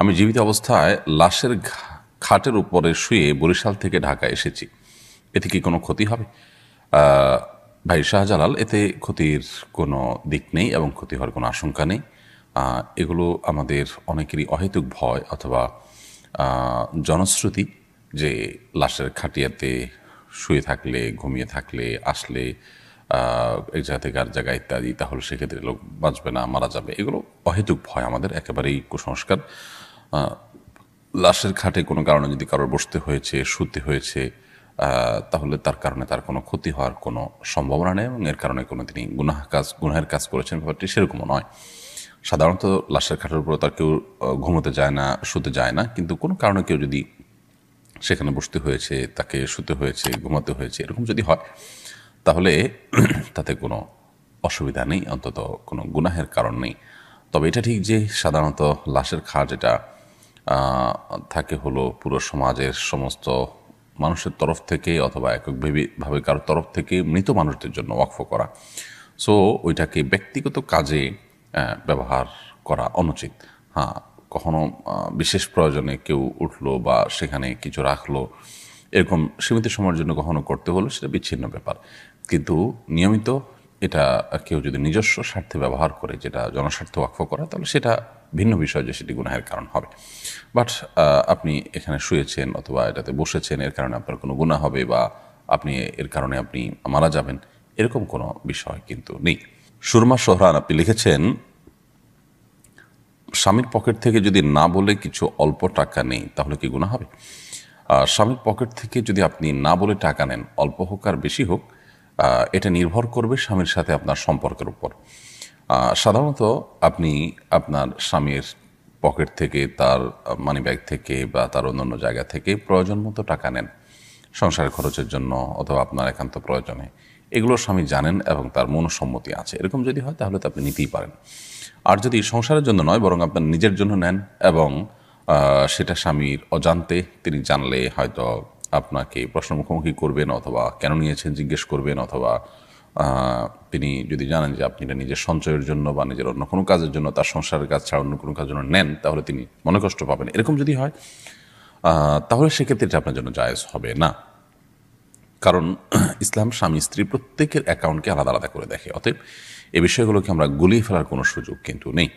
আমি জীবিত অবস্থায় লাশের খাটের উপরে শুয়ে বরিশাল থেকে ঢাকা এসেছি, এতে কি কোনো ক্ষতি হবে? ভাই শাহজালাল, এতে ক্ষতির কোনো দিক নেই এবং ক্ষতি হওয়ার কোনো আশঙ্কা নেই। এগুলো আমাদের অনেকেরই অহেতুক ভয় অথবা জনশ্রুতি যে লাশের খাটিয়াতে শুয়ে থাকলে, ঘুমিয়ে থাকলে, আসলে এক জায়গা থেকে আর জায়গায় ইত্যাদি, তাহলে সেক্ষেত্রে লোক বাঁচবে না, মারা যাবে। এগুলো অহেতুক ভয়, আমাদের একেবারেই কুসংস্কার। লাশের খাটে কোনো কারণে যদি কারোর বসতে হয়েছে, শুতে হয়েছে, তাহলে তার কারণে তার কোনো ক্ষতি হওয়ার কোনো সম্ভাবনা নেই এবং এর কারণে কোনো তিনি গুনাহের কাজ করেছেন, ব্যাপারটি সেরকমও নয়। সাধারণত লাশের খাটের উপর তার কেউ ঘুমোতে যায় না, শুতে যায় না, কিন্তু কোনো কারণে কেউ যদি সেখানে বসতে হয়েছে, তাকে শুতে হয়েছে, ঘুমাতে হয়েছে, এরকম যদি হয় তাহলে তাতে কোনো অসুবিধা নেই, অন্তত কোনো গুনাহের কারণ নেই। তবে এটা ঠিক যে সাধারণত লাশের খাট এটা থাকে হলো পুরো সমাজের সমস্ত মানুষের তরফ থেকে অথবা এককভাবে কারোর তরফ থেকে মৃত মানুষদের জন্য ওয়াকফ করা। সো ওইটাকে ব্যক্তিগত কাজে ব্যবহার করা অনুচিত। হ্যাঁ, কখনো বিশেষ প্রয়োজনে কেউ উঠলো বা সেখানে কিছু রাখলো, এরকম সীমিত সময়ের জন্য কখনো করতে হলো, সেটা বিচ্ছিন্ন ব্যাপার। কিন্তু নিয়মিত এটা কেউ যদি নিজস্ব স্বার্থে ব্যবহার করে, যেটা জনস্বার্থে ওয়াকফ করা, তাহলে সেটা ভিন্ন বিষয় যে সেটি গুনাহের কারণ হবে। বাট আপনি এখানে শুয়েছেন অথবা এটাতে বসেছেন, এর কারণে আপনার কোনো গুনাহ হবে বা এর কারণে আপনি মারা যাবেন, এরকম কোনো বিষয় কিন্তু নেই। সুরমা সোহরান আপনি লিখেছেন, স্বামীর পকেট থেকে যদি না বলে কিছু অল্প টাকা নেই তাহলে কি গুনাহ হবে? স্বামীর পকেট থেকে যদি আপনি না বলে টাকা নেন, অল্প হোক আর বেশি হোক, এটা নির্ভর করবে স্বামীর সাথে আপনার সম্পর্কের উপর। সাধারণত আপনি আপনার স্বামীর পকেট থেকে, তার মানি ব্যাগ থেকে বা তার অন্যান্য জায়গা থেকে প্রয়োজন মতো টাকা নেন সংসারের খরচের জন্য অথবা আপনার একান্ত প্রয়োজনে। এগুলো স্বামী জানেন এবং তার মনসম্মতি আছে। এরকম যদি হয় তাহলে তো আপনি নিতেই পারেন। আর যদি সংসারের জন্য নয়, বরং আপনার নিজের জন্য নেন এবং সেটা স্বামীর অজান্তে, তিনি জানলে হয়তো আপনাকে প্রশ্ন মুখোমুখি করবেন অথবা কেন নিয়েছেন জিজ্ঞেস করবেন, অথবা তিনি যদি জানেন যে আপনি এটা নিজের সঞ্চয়ের জন্য বা নিজের অন্য কোনো কাজের জন্য, তার সংসারের কাজ ছাড়া অন্য কোনো কাজের জন্য নেন, তাহলে তিনি মনে কষ্ট পাবেন। এরকম যদি হয় তাহলে সেক্ষেত্রে এটা আপনার জন্য জায়েজ হবে না। কারণ ইসলাম স্বামী স্ত্রী প্রত্যেকের অ্যাকাউন্টকে আলাদা আলাদা করে দেখে। অতএব এই বিষয়গুলোকে আমরা গুলিয়ে ফেলার কোনো সুযোগ কিন্তু নেই।